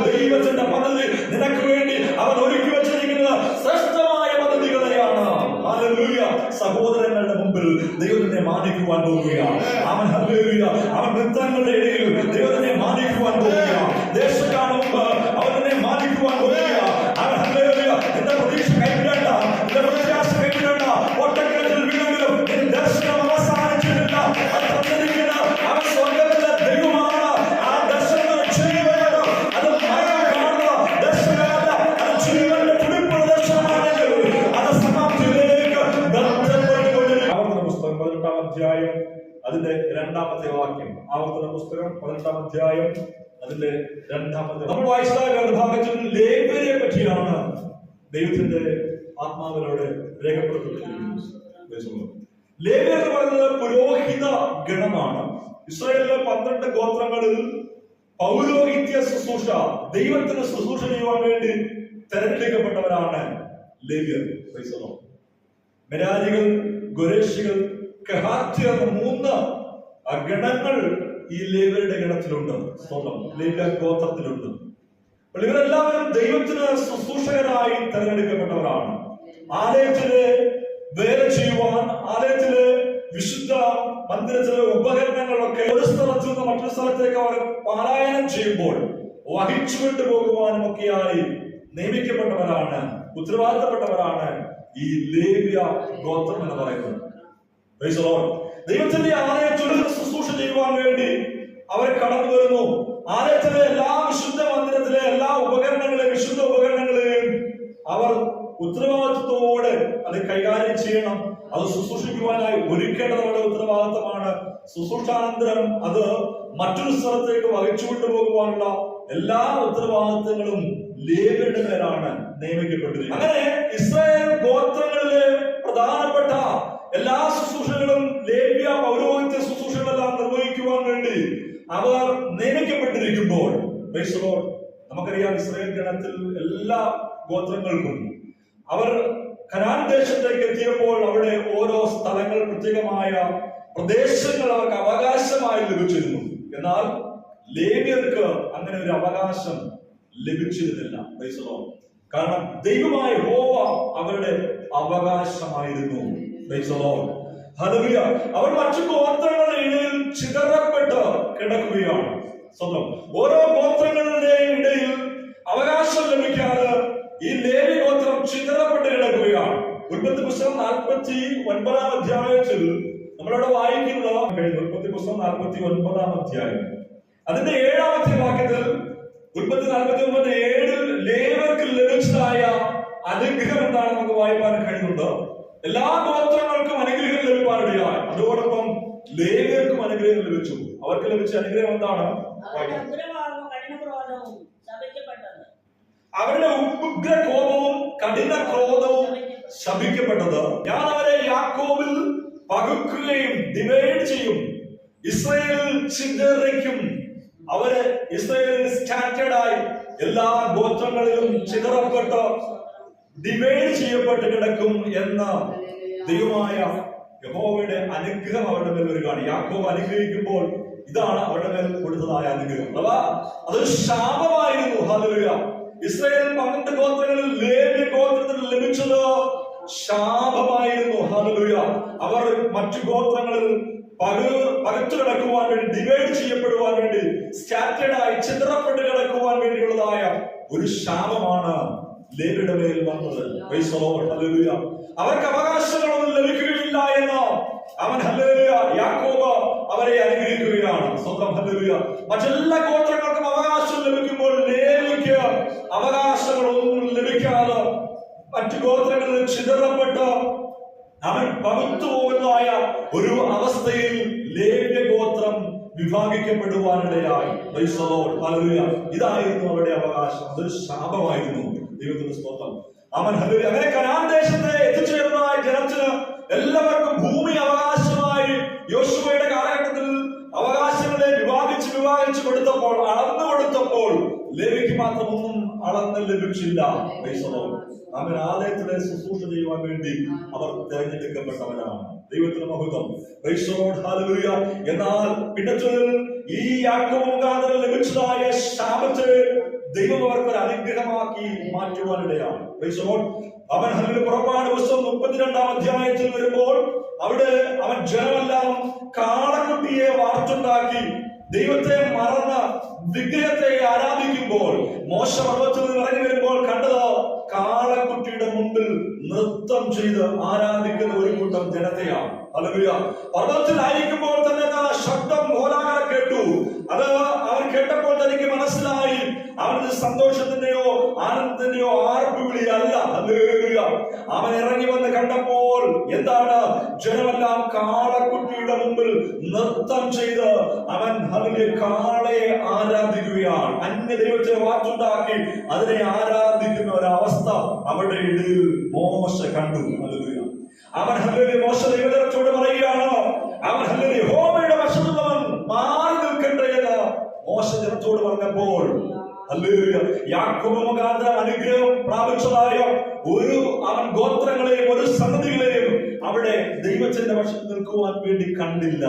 ദൈവത്തിന്റെ പദ്ധതി നിനക്ക് വേണ്ടി അവൻ ഒരുക്കി വെച്ചിരിക്കുന്നത് ശ്രേഷ്ഠമായ പദ്ധതികളെയാണ്. ഹല്ലേലൂയ. സഹോദരങ്ങളുടെ മുമ്പിൽ ദൈവത്തിനെ മാനിക്കുവാൻ പോവുകയാണ് അവൻ. ഹല്ലേലൂയ. അവൻ വൃത്തങ്ങളുടെ ഇടയിൽ ദൈവത്തിനെ മാനിക്കുവാൻ പോവുകയാണ്. ദേശക്കാണ് മുമ്പ് അവനെ മാനിക്കുവാൻ പോവുകയാണ് അവൻ. ഹല്ലേലൂയ. എന്റെ പ്രതീക്ഷ കൈവിടേണ്ട, എന്റെ പ്രത്യാശ കൈവിടേണ്ട. ഒട്ടക്കത്തിൽ വീണെങ്കിലും എന്റെ ദർശനം അവസാനിച്ചിട്ടില്ല. അത് തന്നിരിക്കുന്ന അവൻ സ്വർഗ്ഗത്തിലെ ദൈവമാണ്. ആ ദർശനം ചെയ്യുകയാണ്. അത് മരണം കാണുന്ന ദർശനമല്ല, അത് ജീവന്റെ തുടിപ്പുള്ള ദർശനമാണെങ്കിൽ അത് സമാപ്തിയിലേക്ക് ബന്ധപ്പെട്ടുകൊണ്ടിരിക്കും. ആവർത്തന പുസ്തകം 18-ാം അധ്യായം അതിന്റെ 2-ാമത്തെ വാക്യം. ആവർത്തന പുസ്തകം 18-ാം അധ്യായം അതിന്റെ 2-ാമത്തെ. നമ്മൾ വായിച്ച ഭാഗത്തിൽ ലേവ്യരെ പറ്റിയാണ് ദൈവത്തിന്റെ ആത്മാവിനോട് രേഖപ്പെടുത്തിയിരിക്കുന്നത്. ലേവ്യർ എന്ന് പറയുന്നത് പുരോഹിത ഗണമാണ്. ഇസ്രായേലിലെ 12 ഗോത്രങ്ങളിൽ പൗരോഹിത്യ ശുശ്രൂഷ, ദൈവത്തിന് ശുശ്രൂഷ ചെയ്യുവാൻ വേണ്ടി തെരഞ്ഞെടുക്കപ്പെട്ടവരാണ് ലേവ്യർ. മെരാരികൾ, ഗൊരേശികൾ, കഹാത്യർ എന്ന 3 ഗണങ്ങൾ ഈ ലേവ്യരുടെ ഗണത്തിലുണ്ട്. ലേവ്യ ഗോത്രത്തിലുണ്ട്. ഇവരെല്ലാവരും ദൈവത്തിന് ശുശ്രൂഷകരായി തെരഞ്ഞെടുക്കപ്പെട്ടവരാണ്. ആലയത്തിലെ വേല ചെയ്യുവാൻ, ആലയത്തിലെ വിശുദ്ധ മന്ദിരത്തിലെ ഉപകരണങ്ങളൊക്കെ ഒരു സ്ഥലത്ത് നിന്ന് മറ്റൊരു സ്ഥലത്തേക്ക് അവർ പലായനം ചെയ്യുമ്പോൾ വഹിച്ചുകൊണ്ട് പോകുവാനും ഒക്കെയായി നിയമിക്കപ്പെട്ടവരാണ്, ഉത്തരവാദിത്തപ്പെട്ടവരാണ് ഈ ലേവ്യ ഗോത്രം എന്ന് പറയുന്നത്. ദൈവത്തിന്റെ ആലയത്തിൽ ശുശ്രൂഷ ചെയ്യുവാൻ വേണ്ടി അവർ കടന്നു വരുന്നു. ആലയത്തിലെ എല്ലാ വിശുദ്ധ മന്ദിരത്തിലെ എല്ലാ ഉപകരണങ്ങളെയും, വിശുദ്ധ ഉപകരണങ്ങളെയും അവർ ഉത്തരവാദിത്വത്തോടെ അത് കൈകാര്യം ചെയ്യണം. അത് ശുശ്രൂഷിക്കുവാനായി ഒരുക്കേണ്ടത് അവരുടെ ഉത്തരവാദിത്തമാണ്. ശുശ്രൂഷാനന്തരം അത് മറ്റൊരു സ്ഥലത്തേക്ക് വഹിച്ചുകൊണ്ടു പോകുവാനുള്ള എല്ലാ ഉത്തരവാദിത്തങ്ങളും ലേവ്യരുടെ മേലാണ് നിയമിക്കപ്പെട്ടിരിക്കുന്നത്. അങ്ങനെ ഇസ്രായേൽ ഗോത്രങ്ങളിലെ പ്രധാനപ്പെട്ട എല്ലാ ശുശ്രൂഷകളും, ലേവ്യ പൗരോഹിത്യ ശുശ്രൂഷകളെല്ലാം നിർവഹിക്കുവാൻ വേണ്ടി അവർ നിയമിക്കപ്പെട്ടിരിക്കുമ്പോൾ നമുക്കറിയാം, ഇസ്രായേൽ ഗണത്തിൽ എല്ലാ ഗോത്രങ്ങൾക്കും അവർ കനാൻ ദേശത്തേക്ക് എത്തിയപ്പോൾ അവിടെ ഓരോ സ്ഥലങ്ങൾ, പ്രത്യേകമായ പ്രദേശങ്ങൾ അവർക്ക് അവകാശമായി ലഭിച്ചിരുന്നു. എന്നാൽ ലേവ്യർക്ക് അങ്ങനെ ഒരു അവകാശം ലഭിച്ചിരുന്നില്ല. കാരണം ദൈവമായ യഹോവ അവരുടെ അവകാശമായിരുന്നു. അവർ മറ്റു ഗോത്രങ്ങളുടെ ഇടയിൽ ചിതറപ്പെട്ട് കിടക്കുകയാണ്. ഓരോ ഗോത്രങ്ങളുടെയും ഇടയിൽ അവകാശം ലഭിക്കാതെ ഈ ലേവ്യ ഗോത്രം ചിതറപ്പെട്ട് കിടക്കുകയാണ്. ഉൽപ്പത്തി പുസ്തകം 49-ാം അധ്യായത്തിൽ നമ്മളവിടെ വായിക്കുന്നത്, ഉൽപ്പത്തി പുസ്തകം 49-ാം അധ്യായം അതിന്റെ 7-ാമത്തെ വാക്യത്തിൽ, ഉൽപ്പത്തി 49:7 ലേവ്യർക്ക് ലഭിച്ചതായ അനുഗ്രഹം എന്താണ് നമുക്ക് വായിക്കാൻ കഴിയുന്നുണ്ട്. എല്ലാ ഗോത്രങ്ങൾക്കും അനുഗ്രഹം ലഭിക്കാനിടയായി. അതോടൊപ്പം ലേവ്യർക്കും അനുഗ്രഹം ലഭിച്ചു. അവർക്ക് ലഭിച്ച അനുഗ്രഹം എന്താണ്? അവരുടെ ഉഗ്രകോപവും കഠിന ക്രോധവും ശപിക്കപ്പെട്ടത്. ഞാൻ അവരെ യാക്കോബിൽ പകുക്കുകയും ഡിവൈഡ് ചെയ്യും, ഇസ്രായേലിൽ ചിതറിക്കും. അവര് ഇസ്രായേലിൽ സ്കാറ്റേർഡ് ആയി എല്ലാ ഗോത്രങ്ങളിലും ചിതറപ്പെട്ട് ഡിവൈഡ് ചെയ്യപ്പെട്ട് കിടക്കും എന്ന ദൈവമായ യഹോവയുടെ അനുഗ്രഹം അവരുടെ മേൽ വരികയാണ്. യാക്കോബ് അനുഗ്രഹിക്കുമ്പോൾ ഇതാണ് അവരുടെ മേൽ കൊടുത്തതായ അനുഗ്രഹം. അഥവാ അതൊരു ശാപമായിരുന്നു. ഹല്ലേലൂയ. ഇസ്രായേൽ 12 ഗോത്രങ്ങളിൽ ലേവ്യ ഗോത്രത്തിന് ലഭിച്ചത് ശാപമായിരുന്നു. ഹല്ലേലൂയ. അവർ മറ്റു ഗോത്രങ്ങളിൽ പകച്ചു കിടക്കുവാൻ വേണ്ടി, ഡിവൈഡ് ചെയ്യപ്പെടുവാൻ വേണ്ടി, സ്കാറ്റേർഡ് ആയി ചിതറപ്പെട്ട് കിടക്കുവാൻ വേണ്ടിയുള്ളതായ ഒരു ശാപമാണ് ലേവ്യരുടെ മേൽ വന്നത്. ഹല്ലേലൂയ. അവർക്ക് അവകാശങ്ങളൊന്നും ലഭിക്കുകയില്ല എന്ന് അവൻ, ഹല്ലേലൂയ, യാക്കോബ് അവരെ അനുഗ്രഹിക്കുകയാണ്. സ്വന്തം ഹല്ലേലൂയ. മറ്റെല്ലാ ഗോത്രങ്ങൾക്കും അവകാശം ലഭിക്കുമ്പോൾ ലേവ്യക്ക് അവകാശങ്ങളൊന്നും ലഭിക്കാതെ മറ്റു ഗോത്രങ്ങളിൽ ചിതറപ്പെട്ട് അവൻ പകുത്തു പോകുന്നതായ ഒരു അവസ്ഥയിൽ ലേവ്യ ഗോത്രം വിഭാഗിക്കപ്പെടുവാനിടയായി. ഹല്ലേലൂയ. ഇതായിരുന്നു അവരുടെ അവകാശം. അതൊരു ശാപമായിരുന്നു. ദൈവത്തിന്റെ സ്തോത്രം. അവൻ, ഹല്ലേലൂയ. അങ്ങനെ കനാൻ ദേശത്തെ എത്തിച്ചേർന്നതായ ജനത്തിന് എല്ലാവർക്കും ഭൂമി അവകാശമായി യോശുവയുടെ കാലഘട്ടത്തിൽ അവകാശങ്ങളെ വിഭാഗിച്ച് കൊടുത്തപ്പോൾ, അളന്നു കൊടുത്തപ്പോൾ ലേവിക്ക് മാത്രം ഒന്നും അളന്ന് ലഭിച്ചില്ല. അവൻ ആലയത്തിലെ ശുശ്രൂഷ ചെയ്യുവാൻ വേണ്ടി അവർ തെരഞ്ഞെടുക്കപ്പെട്ടവരാണ്. ദൈവത്തിന് മഹത്വം. ഹല്ലേലൂയ. എന്നാൽ പിന്നീട് ഈ യാക്കോബ് മുഖാന്തരം ലഭിച്ചതായ ശാപത്തെ ദൈവം അവർക്ക് ഒരു അനുഗ്രഹമാക്കി മാറ്റുവാനിടയാണ്. അവൻ പുറപ്പാട് പുസ്തകം 32-ാം അധ്യായത്തിൽ വരുമ്പോൾ അവിടെ അവൻ ജനമെല്ലാം കാളക്കുട്ടിയെ വാർത്തുണ്ടാക്കി ദൈവത്തെ മറന്ന വിഗ്രഹത്തെ ആരാധിക്കുമ്പോൾ മോശ പർവ്വതത്തിൽ നിന്ന് ഇറങ്ങി വരുമ്പോൾ കണ്ടത് കാളക്കുട്ടിയുടെ മുമ്പിൽ നൃത്തം ചെയ്ത് ആരാധിക്കുന്ന ഒരു കൂട്ടം ജനത്തെയാണ്. ഹല്ലേലൂയ. പർവ്വതത്തിലായിരിക്കുമ്പോൾ തന്നെ ശബ്ദം കോലാഹലം കേട്ടു. അത് അവൻ കേട്ടപ്പോൾ തനിക്ക് മനസ്സിലായി അവന് സന്തോഷത്തിന്റെയോ ആനന്ദത്തിന്റെയോ ആർപ്പുവിളിയല്ല. ഹല്ലേലൂയ. അവൻ ഇറങ്ങി വന്ന് കണ്ടപ്പോൾ എന്താണ്? ജനമെല്ലാം കാളക്കുട്ടിയുടെ മുമ്പിൽ നൃത്തം ചെയ്ത് അവൻ അതിന്റെ കാളയെ ആരാധിക്കുകയാണ്. അന്യ ദൈവത്തെ വാർത്തുണ്ടാക്കി അതിനെ ആരാധിക്കുന്ന ഒരവസ്ഥ അവരുടെ ഇടയിൽ മോശ കണ്ടു. ഹല്ലേലൂയ. അവൻ മോശ ദൈവജനത്തോട് പറയുകയാണ്, അവൻ യഹോവയുടെ വശത്തുള്ളവൻ മാറി നിൽക്കട്ടെ എന്ന് മോശ ജനത്തോട് പറഞ്ഞപ്പോൾ യാക്കോബ് മുഖാന്തരം അനുഗ്രഹം പ്രാപിച്ചതായ ഒരു അവൻ ഗോത്രങ്ങളെയും ഒരു സന്തതികളെയും അവിടെ ദൈവത്തിന്റെ വശത്ത് നിൽക്കുവാൻ വേണ്ടി കണ്ടില്ല.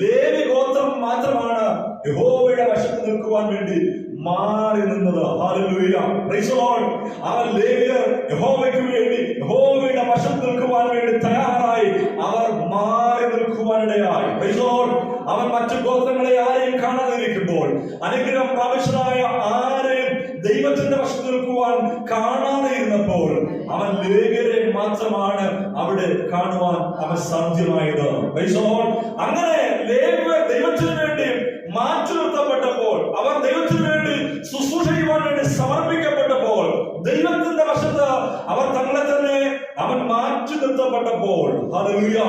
ലേവി ഗോത്രം മാത്രമാണ് യഹോവയുടെ വശത്ത് നിൽക്കുവാൻ വേണ്ടി മാറി നിന്നത്. ഹല്ലേലൂയ. Price the Lord. അവൻ ലേവിയർ യഹോവയ്ക്ക് വേണ്ടി യഹോവയുടെ വശത്ത് നിൽക്കുവാൻ വേണ്ടി തയ്യാറായി അവർ മാറി നിൽക്കുവാനിടയായി. Price the Lord. അവൻ മറ്റു ഗോത്രങ്ങളെ ആരെയും കാണാതിരിക്കുമ്പോൾ അനുഗ്രഹം പ്രാപിച്ചതായ ആരെയും ദൈവത്തിന്റെ വശത്ത് നിൽക്കുവാൻ കാണാതെ ഇരുന്നപ്പോൾ അവൻ ലേവ്യരെ മാത്രമാണ് അവിടെ കാണുവാൻ അവൻ സാധ്യമായത്. Price the Lord. അങ്ങനെ ലേവ്യർ ദൈവത്തിന് വേണ്ടി മാറ്റി നിർത്തപ്പെട്ടപ്പോൾ, അവർ ദൈവത്തിന് വേണ്ടി ശുശ്രൂഷ ചെയ്യുവാൻ വേണ്ടി സമർപ്പിക്കപ്പെട്ടപ്പോൾ, ദൈവത്തിന്റെ വശത്ത് അവർ തങ്ങളെ തന്നെ അവൻ മാറ്റി നിർത്തപ്പെട്ടപ്പോൾ, ഹല്ലേലൂയ,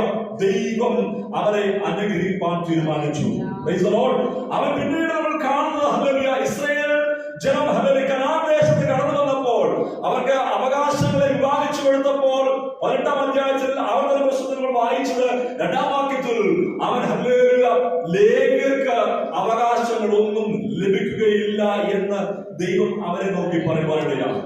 ദൈവം അവരെ അനുഗ്രഹിപ്പാൻ തീരുമാനിച്ചു. Price the Lord. അവൻ പിന്നീട് നമ്മൾ കാണുന്നത് ഹല്ലേലൂയ, ഇസ്രായേൽ ജനം ഹല്ലേലൂയ കനാൻ ദേശത്ത് കടന്നു വന്നപ്പോൾ അവർക്ക് അവകാശങ്ങളെ വിഭാഗിച്ചു കൊടുത്തപ്പോൾ 18-ാം അധ്യായത്തിൽ ആവർത്തന പുസ്തകത്തിൽ വായിച്ചത് 2-ാം വാക്യത്തിൽ അവൻ ഹല്ലേലൂയ ലേവ്യർക്ക് അവകാശങ്ങളൊന്നും ലഭിക്കുകയില്ല എന്ന് ദൈവം അവരെ നോക്കി പറയുവാനിടയാണ്.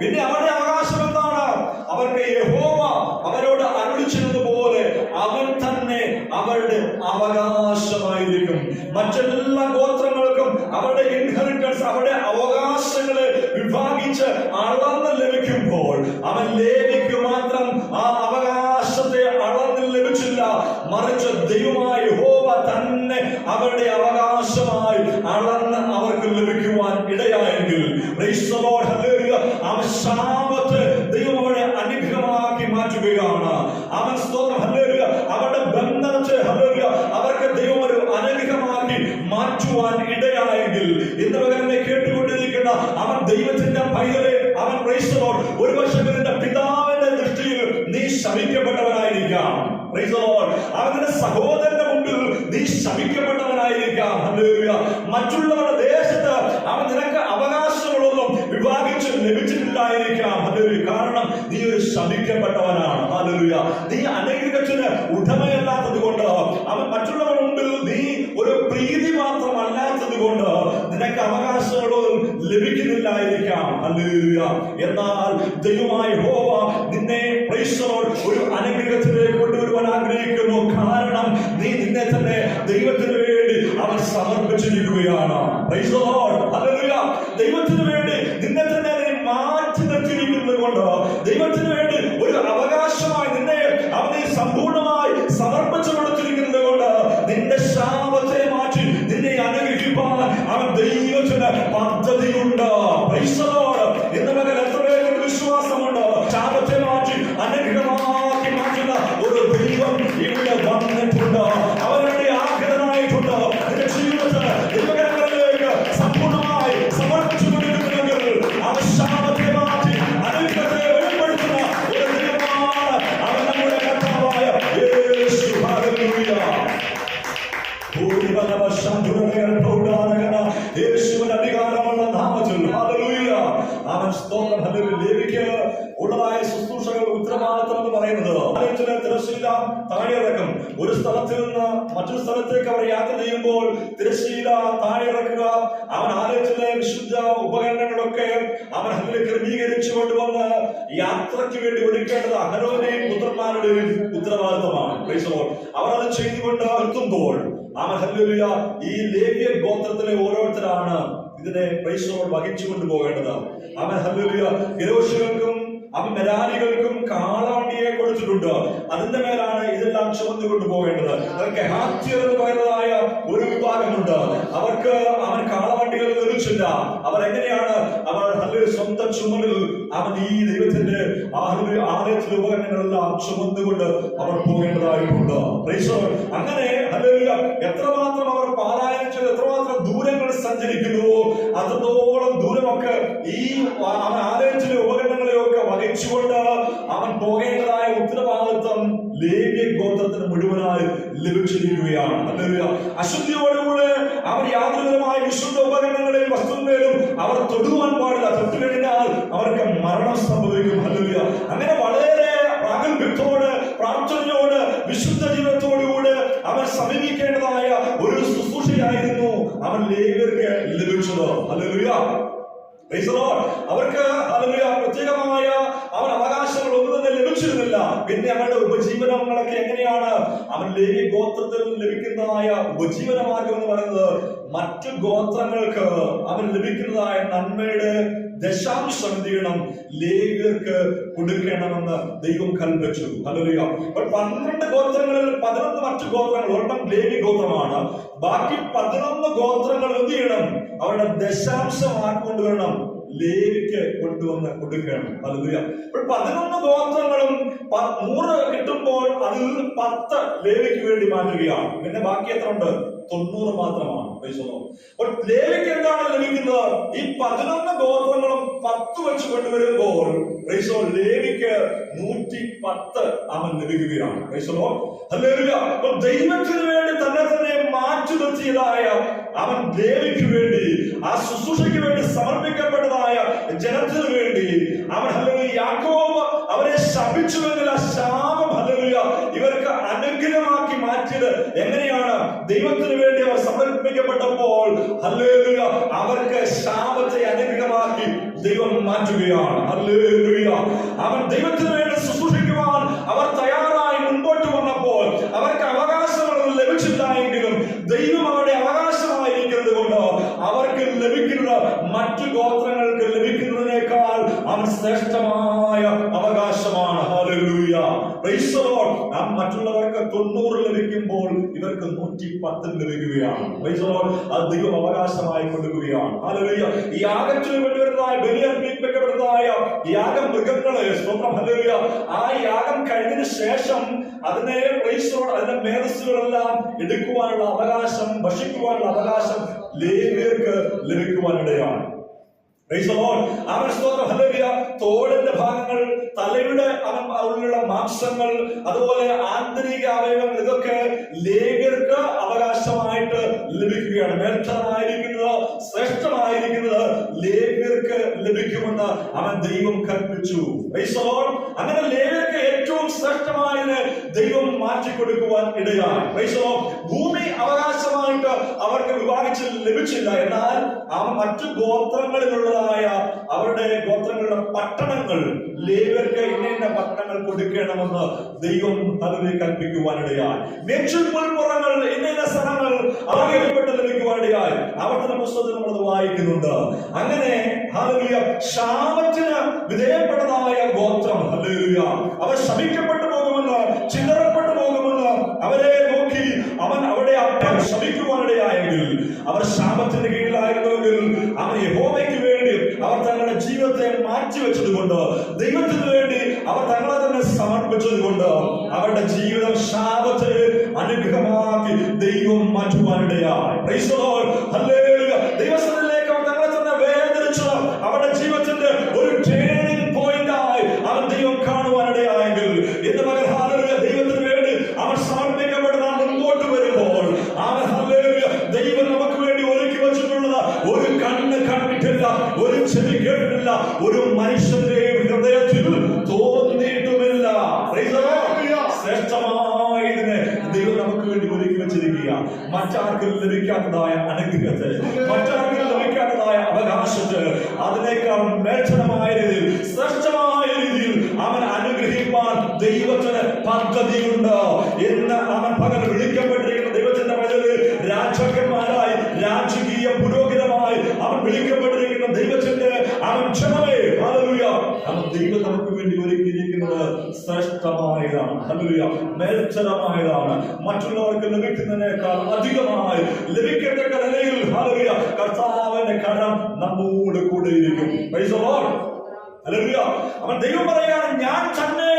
പിന്നെ അവരുടെ അവകാശം എന്താണ്? അവർക്ക് യഹോവ അവരോട് അരുളിച്ചതുപോലെ അവൻ തന്നെ അവരുടെ അവകാശമായിരിക്കും. മറ്റെല്ലാ ഗോത്രങ്ങൾക്കും അവരുടെ ഇൻഹെറിറ്റൻസ്, അവരുടെ അവകാശങ്ങളെ വിഭാഗിച്ച് അളന്ന് ലഭിക്കുമ്പോൾ അവൻ ലേവിക്ക് മാത്രം ആ അവകാശത്തെ അളന്ന് ലഭിച്ചില്ല. മറിച്ച് ദൈവമായ യഹോവ തന്നെ അവരുടെ അവകാശമായി അളന്ന് അവർക്ക് ലഭിക്കുവാൻ ഇടയായെങ്കിൽ അവൻ ശാപത്തെ ദൈവം അവരെ അനുഗ്രഹമാക്കി മാറ്റുകയാണ്. അവൻ സ്തോത്രം ഹല്ലേലൂയ അവരുടെ ബന്ധനത്തെ ഹല്ലേലൂയ അവർക്ക് ദൈവം ഒരു അനുഗ്രഹമാക്കി മാറ്റുവാൻ ഇടയായെങ്കിൽ ഇന്ന് പകരം കേട്ടുകൊണ്ടിരിക്കുന്ന അവൻ ദൈവത്തിന്റെ പൈതലെ അവൻ ഒരു പക്ഷേ നിന്റെ പിതാവിന്റെ ദൃഷ്ടിയിൽ നീ ശപിക്കപ്പെട്ടവനായിരിക്കാം. അവന്റെ സഹോദരന്റെ മുമ്പിൽ നീ ശപിക്കപ്പെട്ടവനായിരിക്കാം. ഹല്ലേലൂയ. മറ്റുള്ളവരുടെ ദേശത്ത് അവൻ നിനക്ക് അവകാശങ്ങളൊന്നും വിഭാഗിച്ച് ലഭിച്ചിട്ടില്ലായിരിക്കാം. ഹല്ലേലൂയ. കാരണം നീ ഒരു ശപിക്കപ്പെട്ടവനാണ്. ഹല്ലേലൂയ. നീ അനുഗ്രഹത്തിന് ഉടമയല്ലാത്തത് കൊണ്ട്, അവൻ മറ്റുള്ളവരുടെ മുമ്പിൽ നീ ഒരു പ്രീതി മാത്രമല്ലാത്തത് കൊണ്ട് നിനക്ക് അവകാശങ്ങളൊന്നും ലഭിക്കുന്നില്ലായിരിക്കാം. ഹല്ലേലൂയ. എന്നാൽ ദൈവമായ യഹോവ നിന്നെ ഒരു അനുഗ്രഹത്തിലേക്ക് കൊണ്ടുവരുവാൻ ആഗ്രഹിക്കുന്നു. കാരണം നീ നിന്നെ തന്നെ ദൈവത്തിന് വേണ്ടി അവൻ സമർപ്പിച്ചിരിക്കുകയാണ്. Praise the Lord. ഹല്ലേലൂയ. ദൈവത്തിന് വേണ്ടി നിന്നെ തന്നെ നീ മാറ്റി നിർത്തിയിരിക്കുന്നത് കൊണ്ട്, ദൈവത്തിന് വേണ്ടി ഒരു അവകാശമായി നിന്നെ അവനെ സമ്പൂർണമായി സമർപ്പിച്ചു കൊടുത്തിരിക്കുന്നത് കൊണ്ട് നിന്റെ ശാപത്തെ മാറ്റി നിന്നെ അനുഗ്രഹിപ്പാൻ അവൻ ദൈവത്തിന് പദ്ധതിയുണ്ട്. Price the Lord. ഇന്ന് മകൻ എത്ര പേർക്ക് വിശ്വാസമുണ്ട്? ശാപത്തെ മാറ്റി അനുഗ്രഹമാക്കി മാറ്റുന്ന ഒരു ദൈവം ഇവിടെ വന്നിട്ടുണ്ട്. അവരുടെ ആഗ്രഹമായിട്ടുണ്ട്. നിന്റെ ജീവിതത്തിന് ദൈവകരങ്ങളിലേക്ക് സമ്പൂർണമായി സമർപ്പിച്ചു കൊടുക്കുന്നുണ്ടെങ്കിൽ അവൻ ശാപത്തെ മാറ്റി അനുഗ്രഹത്തെ വെളിപ്പെടുത്തുന്ന ഒരു ദൈവമാണ്. അവൻ നമ്മുടെ കർത്താവായ യേശു. ഹല്ലേലൂയ. യേശുവിന്റെ അധികാരമുള്ള നാമത്തിൽ ഹല്ലേലൂയ അവൻ സ്തോത്രം. ഹല്ലേലൂയ. ലേവിക്ക് ഉള്ളതായ ശുശ്രൂഷകൾ ഉത്തരവാദിത്വം എന്ന് പറയുന്നത് തിരശ്ശീല താഴെയിറക്കും. ഒരു സ്ഥലത്ത് നിന്ന് മറ്റൊരു സ്ഥലത്തേക്ക് അവർ യാത്ര ചെയ്യുമ്പോൾ തിരശ്ശീല താഴെയിറക്കുക. അവൻ ആലയത്തിലെ വിശുദ്ധ ഉപകരണങ്ങളൊക്കെ അവൻ അതിൽ ക്രമീകരിച്ചു കൊണ്ടുവന്ന് യാത്രയ്ക്ക് വേണ്ടി ഒരുക്കേണ്ടത് അഹരോന്റെയും പുത്രന്മാരുടെയും ഉത്തരവാദിത്വമാണ്. അവർ അത് ചെയ്തുകൊണ്ട് എത്തുമ്പോൾ അവൻ ഹല്ലേലൂയ ഈ ലേവ്യ ഗോത്രത്തിലെ ഓരോരുത്തരാണ് ഇതിനെ പ്രൈസോൾ വഹിച്ചു കൊണ്ടുപോകേണ്ടത്. അവൻ ഹല്ലേലൂയ ഗെരോശികൾക്കും അവൻ മെരാരികൾക്കും കാളവണ്ടിയെ കൊടുത്തിട്ടുണ്ട്. അതിന്റെ മേലാണ് ഇതെല്ലാം ചുമന്നു കൊണ്ടുപോകേണ്ടത്. അവർക്ക് ഹാത്യർ എന്ന് പറയുന്നതായ ഒരു വിഭാഗമുണ്ട്. അവർക്ക് അവൻ കാളവണ്ടികൾ ലഭിച്ചില്ല. അവർ എങ്ങനെയാണ് അവർ സ്വന്തം ചുമലിൽ അവൻ ഈ ദൈവത്തിന്റെ ആലയത്തിലെ ഉപകരണങ്ങളെല്ലാം ചുമന്നുകൊണ്ട് അവർ പോകേണ്ടതായിട്ടുണ്ട്. അങ്ങനെ ഹല്ലേലൂയ എത്രമാത്രം അവർ പാലായനം ചെയ്ത് എത്രമാത്രം ദൂരങ്ങൾ സഞ്ചരിക്കുന്നുവോ അത്രത്തോളം ദൂരമൊക്കെ ഈ ആലയത്തിലെ ഉപകരണങ്ങളെയൊക്കെ വഹിച്ചുകൊണ്ട് അവൻ പോകേണ്ടതായ ഉത്തരവാദിത്വം ലേവ്യ ഗോത്രത്തിന് മുഴുവനായി ലഭിച്ചിരിക്കുകയാണ്. ഹല്ലേലൂയ അശുദ്ധിയോടുകൂടെ അവർ യാതൊരുവിധമായ വിശുദ്ധ ഉപകരണങ്ങളെയും വസ്തുക്കളെയും അവർ തൊടുവാൻ പാടില്ല. തൊട്ടുകഴിഞ്ഞാൽ അവർക്ക് മരണം സംഭവിക്കും. ഹല്ലേലൂയ അങ്ങനെ വളരെ പ്രാഗൽഭ്യത്തോട് പ്രാർത്ഥനയോട് വിശുദ്ധ ജീവിതത്തോടുകൂടെ അവൻ സമീപിക്കേണ്ടതായ ഒരു ശുശ്രൂഷയായിരുന്നു അവൻ ലേവ്യർക്ക് ലഭിച്ചത്. ഹല്ലേലൂയ അവർക്ക് ഹല്ലേലൂയ പ്രത്യേകമായ അവൻ അവകാശങ്ങൾ ഒന്നും തന്നെ ലഭിച്ചിരുന്നില്ല. പിന്നെ അവരുടെ ഉപജീവനങ്ങളൊക്കെ എങ്ങനെയാണ് അവൻ ലേവ്യ ഗോത്രത്തിൽ ലഭിക്കുന്നതായ ഉപജീവന മാർഗം എന്ന് പറയുന്നത് മറ്റു ഗോത്രങ്ങൾക്ക് അവൻ ലഭിക്കുന്നതായ നന്മയുടെ ദശാംശം എന്ത് ലേവ്യർക്ക് കൊടുക്കണമെന്ന് ദൈവം കൽപ്പിച്ചു. ഹല്ലേലൂയ 12 ഗോത്രങ്ങളിൽ 11 മറ്റു ഗോത്രങ്ങൾ, ഒരെണ്ണം ലേവ്യ ഗോത്രമാണ്. ബാക്കി 11 ഗോത്രങ്ങൾ എന്ത് ചെയ്യണം? അവരുടെ ദശാംശമാക്കി കൊണ്ടുവരണം, ലേവിക്ക് കൊണ്ടുവന്ന് കൊടുക്കണം. ഹല്ലേലൂയ 11 ഗോത്രങ്ങളും 100 കിട്ടുമ്പോൾ അതിൽ 10 ലേവിക്ക് വേണ്ടി മാറ്റുകയാണ്. പിന്നെ ബാക്കി എത്ര ഉണ്ട്? 90 മാത്രമാണ്. ലേവിക്ക് എന്താണ് ലഭിക്കുന്നത്? ഈ 11 ഗോത്രങ്ങളും 10 വെച്ച് കൊണ്ടുവരുമ്പോൾ ലേവിക്ക് 110 അവൻ ലഭിക്കുകയാണ്. ദൈവത്തിന് വേണ്ടി തന്നെ മാറ്റി നിർത്തിയതായ അവൻ ലേവിക്ക് വേണ്ടി ആ ശുശ്രൂഷയ്ക്ക് വേണ്ടി സമർപ്പിക്കപ്പെട്ടതായ ജനത്തിന് വേണ്ടി അവൻ യാക്കോബ് അവരെ ശപിച്ചുവെങ്കിൽ ആ ശാപം ഇവർക്ക് അനുഗ്രഹമാക്കി മാറ്റിയത് എങ്ങനെയാണ്? ദൈവത്തിന് വേണ്ടി അവർ സമർപ്പിക്കപ്പെട്ടപ്പോൾ ഹല്ലേലൂയ അവർക്ക് ശാപത്തെ അനുഗ്രഹമാക്കി ദൈവം മാറ്റുകയാണ്. ഹല്ലേലൂയ അവൻ ദൈവത്തിന് വേണ്ടി ശുശ്രൂഷിക്കുവാൻ അവർ തയ്യാറായി മുൻപോട്ട് വന്നപ്പോൾ അവർക്ക് അവകാശങ്ങളൊന്നും ലഭിച്ചില്ല എങ്കിലും ദൈവം അവരുടെ അവകാശമായിരിക്കുന്നത് കൊണ്ട് അവർക്ക് ലഭിക്കുന്നത് മറ്റു ഗോത്രങ്ങൾക്ക് ലഭിക്കുന്നതിനേക്കാൾ അവൻ ശ്രേഷ്ഠമായ അവകാശമാണ്. Hallelujah praise the Lord. മറ്റുള്ളവർക്ക് 90 ലഭിക്കുമ്പോൾ ഇവർക്ക് 110 ലഭിക്കുകയാണ്. Price the Lord. അത് ദൈവം അവകാശമായി കൊടുക്കുകയാണ്. ഹല്ലേലൂയ ഈ യാഗത്തിന് കൊണ്ടുവരുന്നതായ ബലിയർപ്പിക്കപ്പെടുന്നതായ യാഗമൃഗങ്ങളെ സ്തോത്രം ഹല്ലേലൂയ ആ യാഗം കഴിഞ്ഞതിന് ശേഷം അതിനെ പ്രൈസ് ദി ലോർഡ് അതിന്റെ മേധസ്സുകളെല്ലാം എടുക്കുവാനുള്ള അവകാശം, ഭക്ഷിക്കുവാനുള്ള അവകാശം ലേവ്യർക്ക് ലഭിക്കുവാനിടയാണ്. തോടിന്റെ ഭാഗങ്ങൾ, തലയുടെ ഉള്ളിലുള്ള മാംസങ്ങൾ, അതുപോലെ ആന്തരിക അവയവങ്ങൾ, ഇതൊക്കെ ലേവ്യർക്ക് അവകാശമായിട്ട് ലഭിക്കുകയാണ്. മേൽത്തരമായിരിക്കുന്നത്, ശ്രേഷ്ഠമായിരിക്കുന്നത് ലേവ്യർക്ക് ലഭിക്കുമെന്ന് അവൻ ദൈവം കൽപ്പിച്ചു. അങ്ങനെ ലേവ്യർക്ക് ഏറ്റവും ശ്രേഷ്ഠമായതിന് ദൈവം മാറ്റിക്കൊടുക്കുവാൻ ഇടയായി. ഭൂമി അവകാശമായിട്ട് അവർക്ക് വിഭാഗിച്ച് ലഭിച്ചില്ല. എന്നാൽ മറ്റു ഗോത്രങ്ങളിലുള്ള അവരുടെ ഗോത്രങ്ങളുടെ പട്ടണങ്ങൾ ലേവ്യർക്ക് ഇന്ന പട്ടണങ്ങൾ കൊടുക്കണമെന്ന് ദൈവം അതിനെ കൽപ്പിക്കുവാനിടയായി. മേച്ചിൽപ്പുറങ്ങൾ ഇന്ന സ്ഥലങ്ങൾ അവർക്ക് ലഭിക്കുവാനിടയായി. ആവർത്തന പുസ്തകത്തിൽ നമ്മൾ വായിക്കുന്നുണ്ട്. അങ്ങനെ ഹല്ലേലൂയ ശാപത്തിന് വിധേയപ്പെട്ടതായ ഗോത്രം ഹല്ലേലൂയ അവർ ശപിക്കപ്പെട്ടു പോകുമെന്ന്, ചിതറപ്പെട്ടു പോകുമെന്ന് അവരെ നോക്കി അവൻ അവിടെ ശപിക്കുവാനിടയായെങ്കിൽ, അവർ ശാപത്തിന് കീഴിലായിരുന്നുവെങ്കിൽ അവൻ യഹോവയ്ക്ക് വേണ്ടി അവർ തങ്ങളുടെ ജീവിതത്തെ മാറ്റിവെച്ചത് കൊണ്ട്, ദൈവത്തിന് വേണ്ടി അവർ തങ്ങളെ തന്നെ സമർപ്പിച്ചത് കൊണ്ട് അവരുടെ ജീവിതം ശാപത്തെ അനുഗ്രഹമാക്കി ദൈവം മാറ്റുവാനിടയായി. പ്രൈസ് ദി ലോർഡ് ഹല്ലേലൂയ ദൈവസന്നിധിയിലേക്ക് അവർ തങ്ങളെ തന്നെ വേദനിച്ച് അവരുടെ ജീവിതത്തിന്റെ ഒരു ടേണിംഗ് പോയിന്റ് ആയി അവൻ ദൈവം കാണുവാനിടയായെങ്കിൽ, ഇന്ന് മകൻ ഹല്ലേലൂയ ദൈവത്തിന് വേണ്ടി അവൻ സമർപ്പിക്കപ്പെട്ട് നാം മുൻപോട്ട് വരുമ്പോൾ അവൻ ഹല്ലേലൂയ ദൈവം നമുക്ക് വേണ്ടി ഒരുക്കി വെച്ചിട്ടുള്ളത് ഒരു കണ്ണ് കണ്ടിട്ടില്ല, ഒരു ചെവി കേട്ടിട്ടില്ല, ഒരു മനുഷ്യന്റെ ഹൃദയത്തിൽ തോന്നിയിട്ടുമില്ല. ശ്രേഷ്ഠമായതിനെ ദൈവം നമുക്ക് വേണ്ടി ഒരുക്കി വെച്ചിരിക്കുക. മറ്റാർക്കും ലഭിക്കാത്തതായ അനുഗ്രഹത്തെ, മറ്റാർക്കും ലഭിക്കാത്തതായ അവകാശത്തെ അതിനേക്കാൾ മേൽച്ചമായ രീതിയിൽ, ശ്രേഷ്ഠമായ രീതിയിൽ അവൻ അനുഗ്രഹിക്കാൻ ദൈവത്തിന് പദ്ധതിയുണ്ട് എന്ന് അവൻ പകൽ വിളിക്കപ്പെട്ടിരിക്കുന്ന ദൈവത്തിന്റെ വചനത്തിൽ പുരോഹിതമായി അവൻ വിളിക്കപ്പെട്ടിരിക്കുന്ന ദൈവത്തിന്റെ അവൻ ക്ഷമമേ, ഹല്ലേലൂയ, അവൻ ദൈവം നമുക്ക് വേണ്ടി ഒരുക്കിയിരിക്കുന്നത് ശ്രേഷ്ഠമായതാണ്, ഹല്ലേലൂയ, മേൽച്ചരമായതാണ്. മറ്റുള്ളവർക്ക് ലഭിക്കുന്നതിനേക്കാൾ അധികമായി ലഭിക്കത്തക്ക നിലയിൽ, ഹല്ലേലൂയ, കർത്താവിന്റെ കരം നമ്മോട് കൂടെ ഇരിക്കും. Price the Lord, hallelujah. അവൻ ദൈവം പറയാണ്, ഞാൻ തന്നെ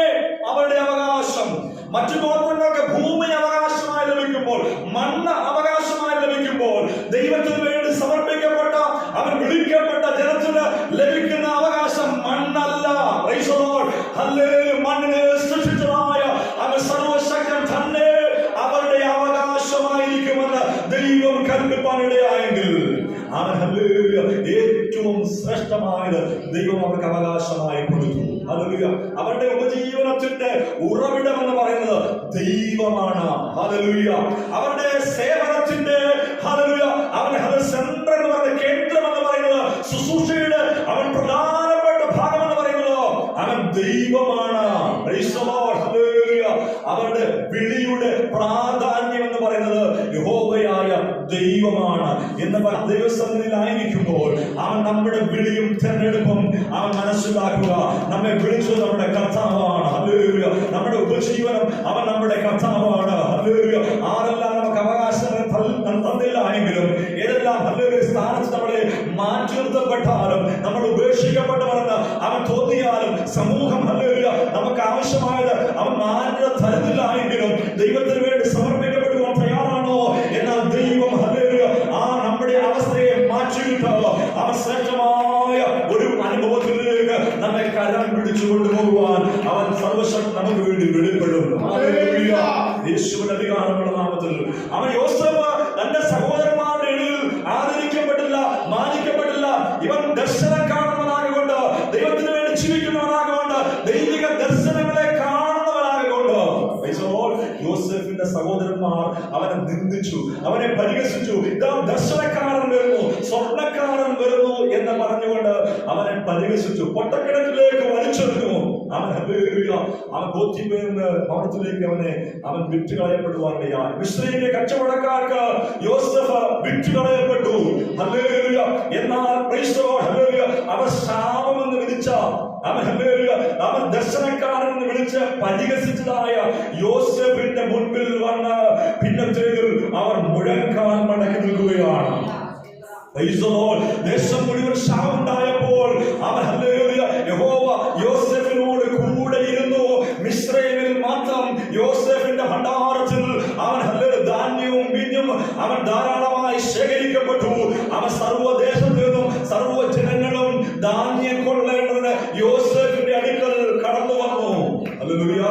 അവരുടെ അവകാശം. മറ്റു ഗോത്രങ്ങൾക്ക് ഭൂമി അവകാശമായി ലഭിക്കുമ്പോൾ, മണ്ണ് അവകാശമായി ലഭിക്കുമ്പോൾ, ദൈവത്തിന് വേണ്ടി സമർപ്പിക്കപ്പെട്ട അവൻ വിളിക്കപ്പെട്ട ജനത്തിന് ലഭിക്കുന്ന അവകാശം മണ്ണല്ല. Praise the Lord, hallelujah. മണ്ണിനെ സൃഷ്ടിച്ചതായ അവൻ സർവശക്തൻ തന്നെ അവരുടെ അവകാശമായിരിക്കുമെന്ന് ദൈവം കൽപ്പിപ്പാനിടയായെങ്കിൽ അവൻ, ഹല്ലേലൂയ, ഏറ്റവും ശ്രേഷ്ഠമായത് ദൈവം അവർക്ക് അവകാശമായി കൊടുത്തു. ഹല്ലേലൂയ. അവരുടെ ഉപജീവനത്തിന്റെ ഉറവിടം എന്ന് പറയുന്നത് ദൈവമാണ്. ഹല്ലേലൂയ. അവരുടെ സേവനത്തിന്റെ, ഹല്ലേലൂയ, അവൻ സെൻട്രൽ എന്ന് പറയുന്ന കേന്ദ്രം എന്ന് പറയുന്നത്, ശുശ്രൂഷയുടെ അവൻ പ്രധാനപ്പെട്ട ഭാഗം എന്ന് പറയുന്നത് അവൻ ദൈവമാണ്. Price the Lord, hallelujah. അവരുടെ വിളിയുടെ പ്രാധാന്യം എന്ന് പറയുന്നത് യഹോവയായ ദൈവമാണ് എന്ന് ദൈവസന്നിധിയിലായിരിക്കുമ്പോൾ അവൻ നമ്മുടെ വിളിയും തെരഞ്ഞെടുപ്പും അവൻ മനസ്സിലാക്കുക. നമ്മെ വിളിച്ചത് നമ്മുടെ കർത്താവാണ്. ഹല്ലേലൂയ. നമ്മുടെ ഉപജീവനം അവൻ നമ്മുടെ കർത്താവാണ്. ഹല്ലേലൂയ. ആരെല്ലാം നമുക്ക് അവകാശങ്ങൾ തന്നില്ല എങ്കിലും, ഏതെല്ലാം, ഹല്ലേലൂയ, സ്ഥാനത്ത് നമ്മളെ മാറ്റി നിർത്തപ്പെട്ടാലും, നമ്മൾ ഉപേക്ഷിക്കപ്പെട്ടവരെന്ന് അവൻ തോന്നിയാലും, സമൂഹം, ഹല്ലേലൂയ, നമുക്ക് ആവശ്യമായത് അവൻ മാറ്റി തരുന്നില്ല എങ്കിലും ദൈവത്തിന് വേണ്ടി സമർപ്പിക്കപ്പെടുവാൻ തയ്യാറാണോ? എന്നാൽ ദൈവം, ഹല്ലേലൂയ, ആ നമ്മുടെ അവസ്ഥയെ മാറ്റിയിട്ട് അവൻ ശ്രേഷ്ഠമായ ഒരു അനുഭവത്തിലേക്ക് നമ്മെ കരം പിടിച്ചു കൊണ്ടുപോകുവാൻ അവൻ സർവശക്തൻ നമുക്ക് വേണ്ടി വെളിപ്പെടും. ഹല്ലേലൂയ. യേശുവിന്റെ അധികാരമുള്ള നാമത്തിൽ അവൻ യോസേഫ് തന്റെ സഹോദരന്മാരുടെ ഇടയിൽ ആദരിക്കപ്പെട്ടില്ല, മാനിക്കപ്പെട്ടില്ല. ഇവൻ ദർശനം കാണുന്നവനാകൊണ്ട്, ദൈവത്തിന് വേണ്ടി ജീവിക്കുന്നവനാകൊണ്ട്, ദൈവിക ദർശനങ്ങളെ കാണുന്നവനാകൊണ്ട്, യോസേഫിന്റെ സഹോദരന്മാർ അവനെ നിന്ദിച്ചു, അവനെ പരിഹസിച്ചു. ഇതാ ദർശനക്കാരൻ വരുന്നു, സ്വപ്നക്കാരൻ വരുന്നു എന്ന് പറഞ്ഞുകൊണ്ട് അവനെ പരിഹസിച്ചു, പൊട്ടക്കിണറ്റിലേക്ക് വലിച്ചെറിഞ്ഞു. അവൻ, ഹല്ലേലൂയ, അവൻ പോത്തിഫേറിന്റെ ഭവനത്തിലേക്ക് അവൻ വിറ്റുകളയപ്പെടുവാനിടയായി. മിസ്രയീമിലെ കച്ചവടക്കാർക്ക് യോസേഫ് വിറ്റുകളയപ്പെട്ടു. ഹല്ലേലൂയ. എന്നാൽ പ്രൈസ് ദി ലോർഡ്, ഹല്ലേലൂയ, അവർ ശാപമെന്ന് വിധിച്ച അവൻ, ഹല്ലേലൂയ, അവൻ ദർശനക്കാരൻ എന്ന് വിളിച്ച് പരിഹസിച്ചതായ യോസേഫിന്റെ മുൻപിൽ വന്ന് പിന്നത്തേതിൽ അവർ മുഴങ്കാൽ മടക്കി നിൽക്കുകയാണ്. ദേശം മുഴുവൻ ശാപമുണ്ടായപ്പോൾ അവൻ, ഹല്ലേലൂയ, യഹോവ യോസേഫിനോട് കൂടെ ഇരുന്നു. മിസ്രയീമിൽ മാത്രം യോസേഫിന്റെ ഭണ്ഡാരത്തിൽ അവൻ, ഹല്ലേലൂയ, ധാന്യവും വീഞ്ഞും അവൻ ധാരാളമായി ശേഖരിക്കപ്പെട്ടു. അവൻ സർവ്വദേശത്തു നിന്നും സർവ്വജനങ്ങളും ധാന്യം കൊള്ളേണ്ടതിന് യോസേഫിന്റെ അടുക്കൽ കടന്നു വന്നു. ഹല്ലേലൂയ.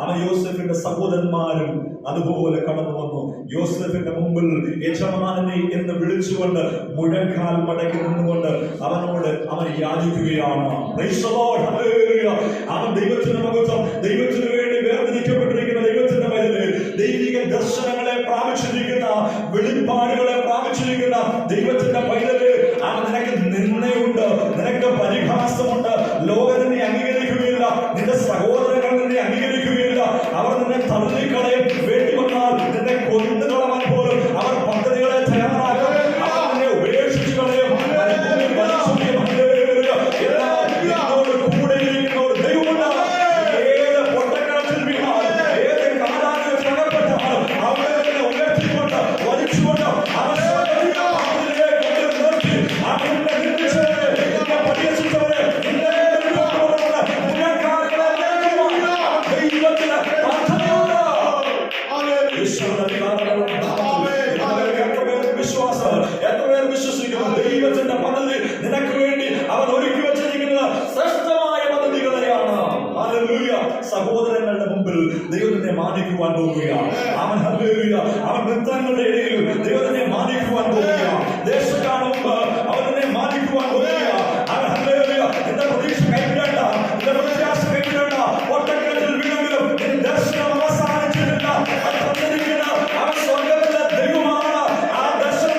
അവൻ യോസേഫിന്റെ സഹോദരന്മാരും അതുപോലെ കടന്നു വന്നു. യോസേഫിന്റെ മുമ്പിൽ യജമാനനെ എന്ന് വിളിച്ചുകൊണ്ട് മുഴങ്കാൽ മടക്കി നിന്നുകൊണ്ട് അവനോട് അവൻ യാചിക്കുകയാണ്. Praise the Lord, hallelujah. അവൻ ദൈവത്തിന്റെ മഹത്വം, ദൈവത്തിന് വേണ്ടി വേർതിരിക്കപ്പെട്ടിരിക്കുന്ന ദൈവത്തിന്റെ മകനെ, ദൈവിക ദർശനങ്ങളെ പ്രാപിച്ചിരിക്കുന്ന, വെളിപ്പാടുകളെ പ്രാപിച്ചിരിക്കുന്ന ദൈവത്തിന്റെ പൈതല്, അവൻ നിനക്ക് നിന്നയുണ്ട്, നിനക്ക് പരിഹാസമുണ്ട്. ലോകം നിന്നെ അംഗീകരിക്കുകയില്ല, നിന്റെ സഹോദരങ്ങൾ നിന്നെ അംഗീകരിക്കുകയില്ല. അവർ നിന്നെ തള്ളിക്കളയും, വേണ്ടി വന്നാൽ നിന്നെ കൊന്നുകളവാൻ പോലും അവർ പദ്ധതികളെ തയ്യാറാക്കും. അവർ നിന്നെ ഉപേക്ഷിച്ചു കളയും. കൂടെ ഇരിക്കുന്ന ഒരു ദൈവമുണ്ട്. ഏത് പൊട്ടക്കിണറ്റിൽ വീണാലും, ഏത് കാലാതിൽ തകർപ്പെട്ടാലും അവിടെ നിന്നെ ഉയർത്തിക്കൊണ്ട് വലിച്ചുകൊണ്ട് അവർ ദൈവത്തിന്റെ പദ്ധതി നിനക്ക് വേണ്ടി അവൻ ഒരുക്കി വെച്ചിരിക്കുന്നത് ശ്രേഷ്ഠമായ പദ്ധതികളെയാണ്. ഹല്ലേലൂയ. സഹോദരങ്ങളുടെ മുമ്പിൽ ദൈവത്തിനെ മാനിക്കുവാൻ പോവുകയാണ് അവൻ. ഹല്ലേലൂയ. അവൻ വൃത്തങ്ങളുടെ ഇടയിൽ ദൈവത്തിനെ മാനിക്കുവാൻ പോവുകയാണ്. ദേശക്കാരുടെ മുമ്പ് അവനെ മാനിക്കുവാൻ പോവുകയാണ് അവൻ. ഹല്ലേലൂയ. നിന്റെ പ്രതീക്ഷ കൈവിടേണ്ട, നിന്റെ പ്രത്യാശ കൈവിടേണ്ട. ഒട്ടക്കത്തിൽ വീണെങ്കിലും ദർശനം അവസാനിച്ചിട്ടില്ല. അവൻ സ്വർഗത്തിലെ ദൈവമാണ്. ആ ദർശനം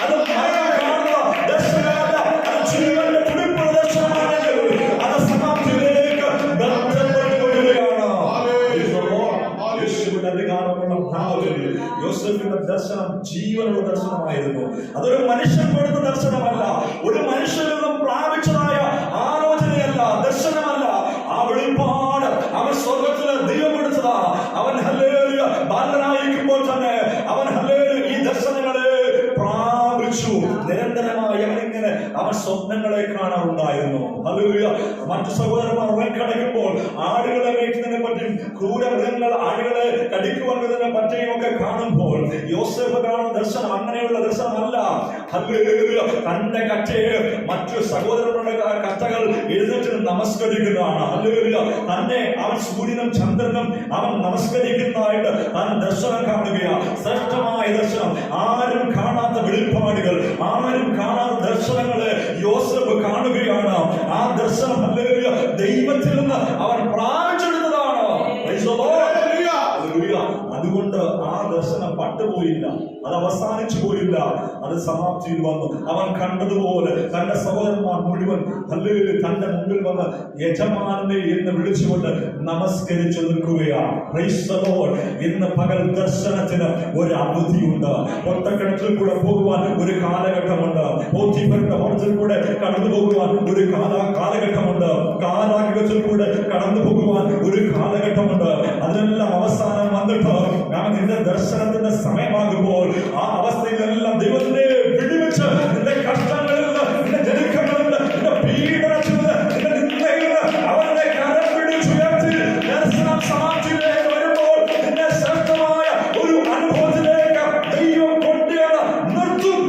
അത് മഴ കാണുക ദർശനമല്ല, അത് ജീവന്റെ തുടിപ്പുള്ള ദർശനമാണെങ്കിൽ അത് സമാപ്തിയിലേക്ക് ബന്ധപ്പെട്ടുകൊള്ളുകയാണ്. യേശുവിന്റെ അധികാരമുള്ള ഭാവത്തിൽ യോസേഫിന്റെ ദർശനം ജീവനുള്ള ദർശനമായിരുന്നു. അതൊരു മനുഷ്യൻ കൊടുത്ത ദർശനമല്ല, ഒരു മനുഷ്യനിൽ നിന്നും പ്രാപിച്ചതായ ആലോചനയല്ല, ദർശനമല്ല. ആ വെളിപ്പാട് അവൻ സ്വർഗത്തില് ദൈവം കൊടുത്തതാ. അവൻ ഹല്ലേലൂയ ബാലനായിരിക്കുമ്പോൾ തന്നെ അവൻ ഹല്ലേലൂയ ഈ ദർശനങ്ങളെ പ്രാപിച്ചു. നിരന്തരമായി അവനിങ്ങനെ അവൻ സ്വപ്നങ്ങളെ കാണാറുണ്ടായിരുന്നു. ഹല്ലേലൂയ. മറ്റു സഹോദരന്മാർ ഉറങ്ങിക്കിടക്കുമ്പോൾ ആടുകളെ മേയ്ക്കുന്നതിനെ പറ്റിയും ക്രൂരമൃഗങ്ങൾ ആടുകളെ കടിക്കുവാൻ വരുന്നതിനെ പറ്റിയും ഒക്കെ കാണുമ്പോൾ യോസേഫ് കാണുന്ന ദർശനം അങ്ങനെയുള്ള ദർശനമല്ല. ഹല്ലേലൂയ. തന്റെ കറ്റയെ മറ്റു സഹോദരങ്ങളുടെ കറ്റകൾ എഴുന്നേറ്റ് നമസ്കരിക്കുന്നതാണ്. ഹല്ലേലൂയ. തന്നെ അവൻ സൂര്യനും ചന്ദ്രനും അവൻ നമസ്കരിക്കുന്നതായിട്ട് താൻ ദർശനം കാണുകയാണ്. ശ്രേഷ്ഠമായ ദർശനം, ആരും കാണാത്ത വെളിപ്പാടുകൾ, ആരും കാണാത്ത ദർശനങ്ങളെ യോസേഫ് കാണുകയാണ്. ആ ദർശനം ഹല്ലേലൂയ ദൈവത്തിൽ നിന്ന് അവൻ പ്രാപിച്ചെടുത്തതാണ്. അതുകൊണ്ട് ആ ദർശനം പട്ടുപോയില്ല, അത് അവസാനിച്ചു പോയില്ല, അത് സമാപ്തിയിൽ വന്നു. അവൻ കണ്ടതുപോലെ തന്റെ സഹോദരന്മാർ മുഴുവൻ ഹല്ലേലൂയ തന്റെ മുമ്പിൽ വന്ന് യജമാനനെ എന്ന് വിളിച്ചുകൊണ്ട് നമസ്കരിച്ചു നിൽക്കുകയാണ്. Price the Lord. ഇന്ന് പകൽ ദർശനത്തിന് ഒരു അവധിയുണ്ട്. ഒറ്റക്കിണറ്റിൽ കൂടെ പോകുവാൻ ഒരു കാലഘട്ടമുണ്ട്. പോത്തിഫറിന്റെ ഹോട്ടലിൽ കൂടെ കടന്നു പോകുവാൻ ഒരു കാലഘട്ടമുണ്ട്. കാരാഗൃഹത്തിൽ കൂടെ കടന്നു പോകുവാൻ ഒരു കാലഘട്ടമുണ്ട്. അതിനെല്ലാം അവസാനം വന്നിട്ട് നിന്റെ ദർശനത്തിന്റെ സമയമാകുമ്പോൾ ആ അവസ്ഥയിലെല്ലാം ദൈവത്തെ വിടുവിച്ച് നിന്റെ കഷ്ടങ്ങളിൽ നിന്ന്, നിന്റെ ജനങ്ങളിൽ നിന്ന്, നിന്റെ പീഡനത്തിൽ നിന്ന്, നിന്റെ നിന്ദയിൽ നിന്ന് അവരുടെ കരം പിടിച്ചുയർത്തി ദർശനം സമാപ്തിയിലേക്ക് വരുമ്പോൾ നിന്റെ ശ്രേഷ്ഠമായ ഒരു അനുഭവത്തിലേക്ക് ദൈവം കൊണ്ടുവന്ന് നിർത്തും.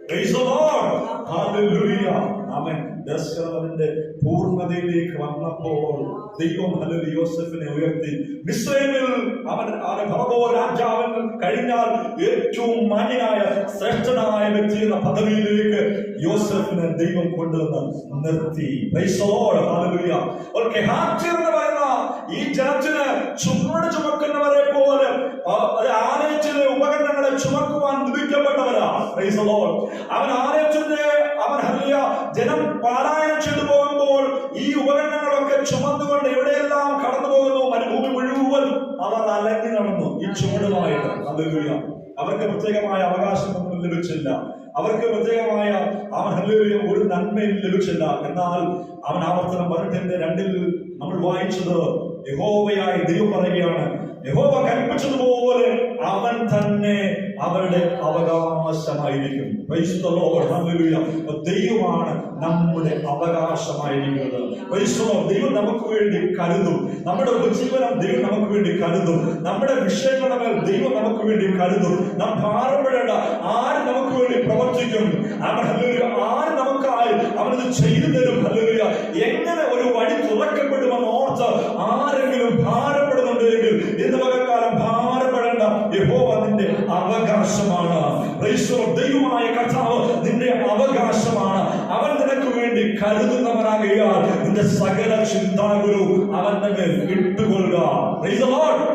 Praise the Lord. Hallelujah. ആമേൻ. ദർശനത്തിന്റെ പൂർണ്ണതയിലേക്ക് വന്നപ്പോൾ ദൈവം ഹല്ലേലൂയ യോസേഫിനെ ഉയർത്തി. മിസ്രയീമിൽ അവൻ ഫറവോ രാജാവിൽ കഴിഞ്ഞാൽ ഏറ്റവും മാന്യനായ ശ്രേഷ്ഠനായ വ്യക്തി എന്ന പദവിയിലേക്ക് യോസേഫിനെ ദൈവം കൊണ്ടുവന്ന് നിർത്തി. Praise the Lord. ഹല്ലേലൂയ. എന്ന് പറയുന്ന ഈ ജനത്തിന് ചുമട് ചുമക്കുന്നവരെ പോലെ ആലയത്തിലെ ഉപകരണങ്ങളെ ചുമക്കുവാൻ വിധിക്കപ്പെട്ടവരാ. Praise the Lord. അവൻ ആലയത്തിന്റെ അവൻ ഹല്ലേലൂയ ജനം പാരായണം ചെയ്തു പോകുമ്പോൾ ഈ ഉപകരണങ്ങളൊക്കെ ചുമന്നുകൊണ്ട് എവിടെയെല്ലാം കടന്നു പോകുന്നു, മരുഭൂമി മുഴുവൻ അവർ അലഞ്ഞു നടന്നു ഈ ചുമടുമായിട്ട്. ഹല്ലേലൂയ. അവർക്ക് പ്രത്യേകമായ അവകാശമൊന്നും ലഭിച്ചില്ല, അവർക്ക് പ്രത്യേകമായ അവൻ ഹല്ലേലൂയ ഒരു നന്മയും ലഭിച്ചില്ല. എന്നാൽ അവൻ ആവർത്തനം 18:2 നമ്മൾ വായിച്ചത് യഹോവയായ ദൈവം പറയുകയാണ്, യഹോവ കൽപ്പിച്ചതുപോലെ അവൻ തന്നെ അവരുടെ അവകാശമായിരിക്കും. Praise the Lord. ഹല്ലേലൂയ. ദൈവമാണ് നമ്മുടെ അവകാശമായിരിക്കുന്നത്. Price the Lord. ദൈവം നമുക്ക് വേണ്ടി കരുതും. നമ്മുടെ ഉപജീവനം ദൈവം നമുക്ക് വേണ്ടി കരുതും. നമ്മുടെ വിഷയങ്ങളുടെ മേൽ ദൈവം നമുക്ക് വേണ്ടി കരുതും. നാം ഭാരപ്പെടേണ്ട. ആര് നമുക്ക് വേണ്ടി പ്രവർത്തിക്കും? അവൻ ഹല്ലേലൂയ ആര് നമുക്കായി അവനത് ചെയ്തു തരും. ഹല്ലേലൂയ. എങ്ങനെ ഒരു വഴി തുറക്കപ്പെടുമെന്ന് ഓർത്ത് ആരെങ്കിലും ഭാരപ്പെടുന്നുണ്ടെങ്കിൽ ഇന്ന് പകൽക്കാലം ഭാരപ്പെടേണ്ട. യഹോവ നിന്റെ അവകാശമാണ്. Price the Lord. ദൈവമായ കർത്താവ് നിന്റെ അവകാശമാണ്. അവൻ നിനക്ക് വേണ്ടി കരുതുന്നവനാകയാൽ നിന്റെ സകല ചിന്താകുലവും അവന്റെ മേൽ ഇട്ടുകൊള്ളുക. Praise the Lord.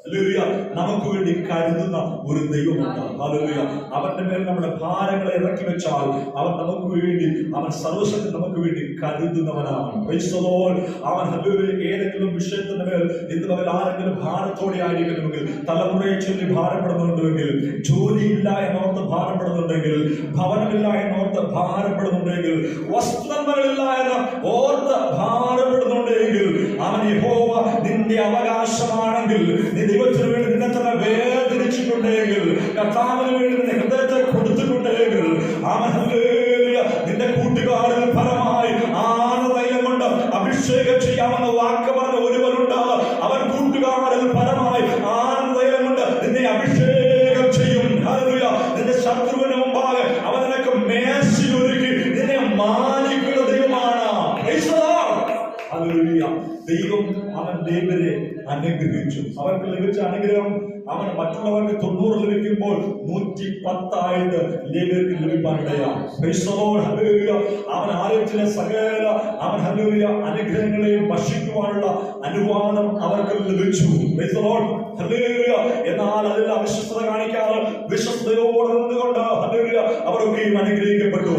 ഹല്ലേലൂയ. നമുക്ക് വേണ്ടി കരുതുന്ന ഒരു ദൈവമുണ്ട്. ഹല്ലേലൂയ. അവന്റെ മേൽ നമ്മുടെ ഭാരങ്ങളെ ഇറക്കി വെച്ചാൽ അവൻ നമുക്ക് വേണ്ടി, അവൻ സർവ്വശക്തൻ നമുക്ക് വേണ്ടി കരുതുന്നവനാണ്. Praise the Lord. അവൻ ഹല്ലേലൂയ ഏതെങ്കിലും വിഷയത്തിന്റെ മേൽ ഇന്ന് പകൽ ആരെങ്കിലും ഭാരത്തോടെ ആയിരിക്കുന്നുവെങ്കിൽ, തലമുറയെ ചൊല്ലി ഭാരപ്പെടുന്നുണ്ടെങ്കിൽ, ജോലിയില്ല എന്നോർത്ത് ഭാരപ്പെടുന്നുണ്ടെങ്കിൽ, ഭവനമില്ല എന്നോർത്ത് ഭാരപ്പെടുന്നുണ്ടെങ്കിൽ, വസ്ത്രങ്ങളില്ല എന്ന് ഓർത്ത് ഭാരപ്പെടുന്നുണ്ടെങ്കിൽ, അവൻ യഹോവ നിന്റെ അവകാശമാണെങ്കിൽ, നീ ദൈവത്തിന് വേണ്ടി നിന്നെ തന്നെ വേദനിച്ചിട്ടുണ്ടെങ്കിൽ, കർത്താവിന് വേണ്ടി നിന്റെ ഹൃദയത്തെ കൊടുത്തിട്ടുണ്ടെങ്കിൽ, അവൻ ഹല്ലേലൂയ നിന്റെ കൂട്ടുകാരിൽ ഫലമായി ആനന്ദം കൊണ്ട് അഭിഷേകം ചെയ്യാമെന്ന് വാക്ക് പറഞ്ഞ ഒരുവനുണ്ട്. അവൻ കൂട്ടുകാരിൽ ഫലമായി ആനന്ദം കൊണ്ട് നിന്നെ അഭിഷേകം ചെയ്യും. ഹല്ലേലൂയ. നിന്റെ ശത്രുവിന് മുമ്പാകെ അവൻ നിനക്ക് മേശയൊരുക്കി നിന്നെ മാനിക്കുന്ന ദൈവമാണ്. Price the Lord. ഹല്ലേലൂയ. ദൈവം അവൻ ലേവ്യരെ അനുഗ്രഹിച്ചു. അവർക്ക് ലഭിച്ച അനുഗ്രഹം അവൻ മറ്റുള്ളവർക്ക് 90 ലഭിക്കുമ്പോൾ 110 ലേവ്യർക്ക് ലഭിക്കാനിടയാണ്. Praise the Lord. ഹല്ലേലൂയ. അവൻ ആലയത്തിലെ സകല അവൻ ഹല്ലേലൂയ അനുഗ്രഹങ്ങളെയും ഭക്ഷിക്കുവാനുള്ള അനുവാദം അവർക്ക് ലഭിച്ചു. Price the Lord. ഹല്ലേലൂയ. എന്നാൽ അതിൽ അവിശ്വസ്തത കാണിക്കാതെ വിശ്വസ്തയോടെ നിന്നുകൊണ്ട് ഹല്ലേലൂയ അവരൊക്കെയും അനുഗ്രഹിക്കപ്പെട്ടു.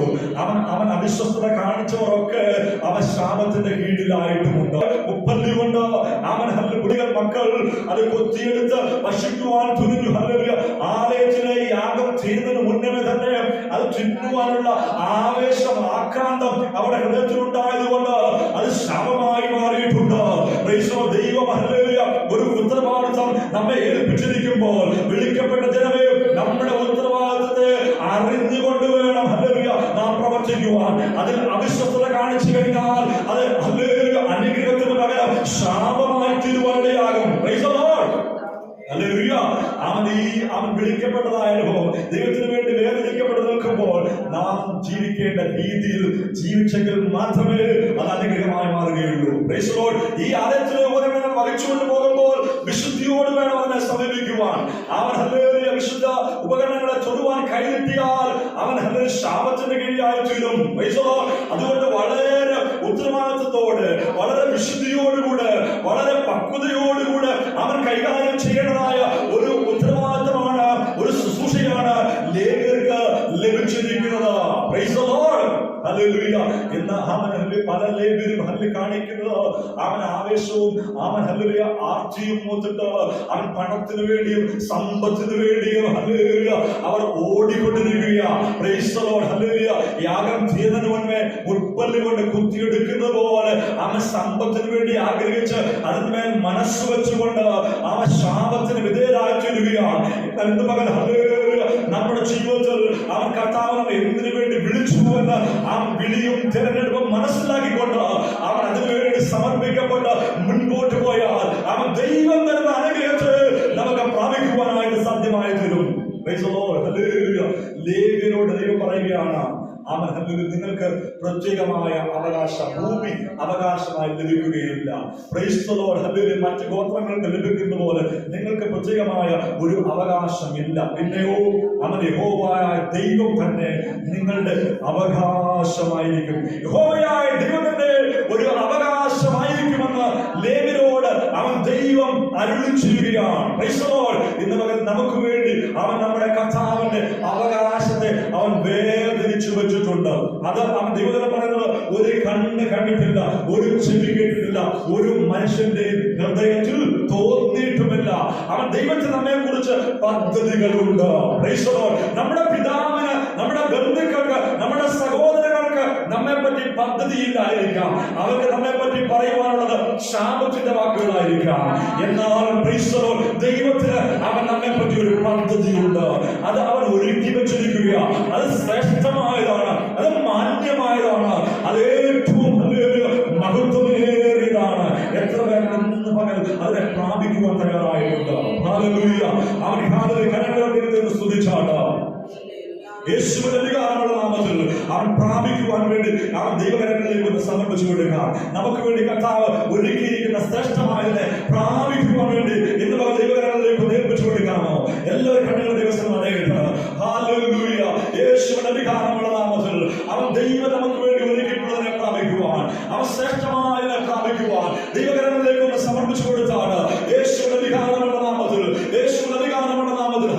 അവൻ അവിശ്വസ്തത കാണിച്ചവരൊക്കെ അവൻ ശാപത്തിന്റെ കീഴിലായിട്ടുമുണ്ട്. ഉപ്പല്ലി കൊണ്ട് അവൻ ഹല്ലേലൂയ മക്കൾ അത് കൊത്തിയെടുത്ത് ഭക്ഷിക്കും ചെയ്യുവാൻ തുനിഞ്ഞു. ഹല്ലേലൂയ. ആലയത്തിലെ യാഗം ചെയ്യുന്നതിന് മുന്നേ തന്നെ അത് ചുറ്റുവാനുള്ള ആവേശം, ആക്രാന്തം അവരുടെ ഹൃദയത്തിലുണ്ടായതുകൊണ്ട് അത് ശാപമായി മാറിയിട്ടുണ്ട്. ദൈവം ഹല്ലേലൂയ ഒരു ഉത്തരവാദിത്വം നമ്മെ ഏൽപ്പിച്ചിരിക്കുമ്പോൾ വിളിക്കപ്പെട്ട ജനമേ, നമ്മുടെ ഉത്തരവാദിത്വത്തെ അറിഞ്ഞുകൊണ്ട് വേണം ഹല്ലേലൂയ നാം പ്രവർത്തിക്കുവാൻ. അതിൽ അവിശ്വസ്തത കാണിച്ചു കഴിഞ്ഞാൽ അത് ഹല്ലേലൂയ അനുഗ്രഹത്തിന് പകരം ശാപമായി തീരുവാനിടയാകും. Praise the Lord. ഹല്ലേലൂയ. അവൻ വിളിക്കപ്പെട്ടതായ അനുഭവം, ദൈവത്തിന് വേണ്ടി വേദനിക്കപ്പെട്ട് നിൽക്കുമ്പോൾ നാം ജീവിക്കേണ്ട രീതിയിൽ ജീവിച്ചെങ്കിൽ മാത്രമേ അത് അനുഗ്രഹമായി മാറുകയുള്ളൂ. Price the Lord. ഈ ആലയത്തിലെ ഉപകരണങ്ങൾ വഹിച്ചുകൊണ്ട് പോകുമ്പോൾ വിശുദ്ധിയോട് വേണം അവനെ സമീപിക്കുവാൻ. അവൻ ഹല്ലേലൂയ വിശുദ്ധ ഉപകരണങ്ങളെ തൊടുവാൻ കൈനീട്ടിയാൽ അവൻ ഹല്ലേലൂയ ശാപത്തിന്റെ കീഴിലായി തീരും. Price the Lord. അതുകൊണ്ട് വളരെ ഉത്തരവാദിത്വത്തോടെ, വളരെ വിശുദ്ധിയോടുകൂടെ, വളരെ പക്വതയോടുകൂടെ അവൻ കൈകാര്യം ചെയ്യേണ്ടതായ ഒരു ഉത്തരവാദിത്തമാണ്, ഒരു ശുശ്രൂഷയാണ് ലേവ്യർക്ക് ലഭിച്ചിരിക്കുന്നത്. Price the Lord. ഹല്ലേലൂയ. എന്ന് അവൻ പല ലേവ്യരും കാണിക്കുന്നത് അവൻ ആവേശവും അവൻ ഹല്ലേലൂയ ആർത്തിയും മൂത്തിട്ട് അവൻ പണത്തിന് വേണ്ടിയും സമ്പത്തിന് വേണ്ടിയും ഹല്ലേലൂയ അവർ ഓടിക്കൊണ്ടിരിക്കുകയാണ്. Praise the Lord. ഹല്ലേലൂയ. യാഗം ചെയ്യുന്നതിന് മുൻപേ മുൾപ്പല്ല് കൊണ്ട് കുത്തിയെടുക്കുന്നത് പോലെ അവൻ സമ്പത്തിന് വേണ്ടി ആഗ്രഹിച്ച് അതിന്മേൽ മനസ്സ് വെച്ചുകൊണ്ട് അവൻ ശാപത്തിന് വിധേയരായി തീരുകയാണ്. എന്ത് മകൻ ഹല്ലേലൂയ നമ്മുടെ ജീവിതത്തിൽ അവൻ കർത്താവിനെ എന്തിനു വേണ്ടി വിളിച്ചു എന്ന് ആ വിളിയും തിരഞ്ഞെടുപ്പും മനസ്സിലാക്കിക്കൊണ്ട് അവൻ അതിനുവേണ്ടി സമർപ്പിക്കപ്പെട്ട് മുൻപോട്ട് പോയാൽ അവൻ ദൈവം തരുന്ന അനുഗ്രഹത്തെ നമുക്ക് പ്രാപിക്കുവാനായിട്ട് സാധ്യമായി തീരും. ലേവ്യരോട് ദൈവം പറയുകയാണ്, അവൻ നിങ്ങൾക്ക് പ്രത്യേകമായ അവകാശം, ഭൂമി അവകാശമായി ലഭിക്കുകയില്ല. Price the Lord. ഹല്ലേലൂയ. മറ്റ് ഗോത്രങ്ങൾക്ക് ലഭിക്കുന്ന പോലെ നിങ്ങൾക്ക് പ്രത്യേകമായ ഒരു അവകാശം ഇല്ല. പിന്നെയോ അവൻ യഹോവയായ ദൈവം തന്നെ നിങ്ങളുടെ അവകാശമായിരിക്കും. യഹോവയായ ദൈവത്തിന്റെ ഒരു അവകാശമായിരിക്കുമെന്ന് ലേവ്യരോട് അവൻ ദൈവം അരുളി ചെയ്യുകയാണ്. Price the Lord. ഇന്ന് പകരം നമുക്ക് വേണ്ടി അവൻ നമ്മുടെ കർത്താവിന്റെ അവകാശത്തെ അവൻ വേർതിരിച്ചു വെച്ചിട്ടുണ്ട്. അത് അവൻ ദൈവം പറയുന്നത് ഒരു കണ്ണ് കണ്ടിട്ടില്ല, ഒരു ചെവി കേട്ടിട്ടില്ല, ഒരു മനുഷ്യന്റെ ഹൃദയത്തിൽ തോന്നിയിട്ടുമില്ല. അവൻ ദൈവത്തിന് നമ്മെ കുറിച്ച് പദ്ധതികളുണ്ട്. Price the Lord. നമ്മുടെ പിതാവിന്, നമ്മുടെ ബന്ധുക്കൾക്ക്, നമ്മുടെ സഹോദരങ്ങൾക്ക് നമ്മെ പറ്റി പദ്ധതിയില്ലായിരിക്കാം. അവർക്ക് നമ്മെ പറ്റി പറയുവാനുള്ളത് ശാപത്തിന്റെ വാക്കുകളായിരിക്കാം. എന്നാൽ പ്രൈസ് ദി ലോർഡ് ദൈവത്തിന് അവൻ നമ്മെ പറ്റി ഒരു പദ്ധതിയുണ്ട്. അത് അവൻ ഒരുക്കി വെച്ചിരിക്കുകയാണ്. അത് ശ്രേഷ്ഠമായതാണ്, അത് മാന്യമായതാണ്, അത് ഏറ്റവും മഹത്വമേറിയതാണ്. എത്ര പേർ ഇന്ന് പകൽ അതിനെ പ്രാപിക്കുവാൻ തയ്യാറായിട്ടുണ്ട്. ഹല്ലേലൂയ. അവൻ കരങ്ങളെ സ്തുതിച്ചാണ്. യേശുവിന്റെ അധികാരമുള്ള നാമത്തിൽ അവൻ പ്രാപിക്കുവാൻ വേണ്ടി അവൻ ദൈവകരങ്ങളിലേക്ക് സമർപ്പിച്ചു കൊടുക്കാം. നമുക്ക് വേണ്ടി കർത്താവ് ഒരുക്കിയിരിക്കുന്ന ശ്രേഷ്ഠമായതിനെ പ്രാപിക്കുവാൻ വേണ്ടി ഇന്ന് ദൈവകരങ്ങളിലേക്ക് ഏൽപ്പിച്ചു കൊടുക്കാമോ? എല്ലാവരും കണ്ണുകൾ ദിവസം അടയിട്ട്. ഹല്ലേലൂയ. യേശുവിന്റെ അധികാരമുള്ള നാമത്തിൽ അവൻ ദൈവം നമുക്ക് വേണ്ടി ഒരുക്കിയിട്ടുള്ളതിനെ പ്രാപിക്കുവാൻ, അവൻ ശ്രേഷ്ഠമായതിനെ പ്രാപിക്കുവാൻ ദൈവകരങ്ങളിലേക്ക് സമർപ്പിച്ചു കൊടുത്താണ്. യേശുവിന്റെ അധികാരമുള്ള നാമത്തിൽ, യേശുവിന്റെ അധികാരമുള്ള നാമത്തിൽ.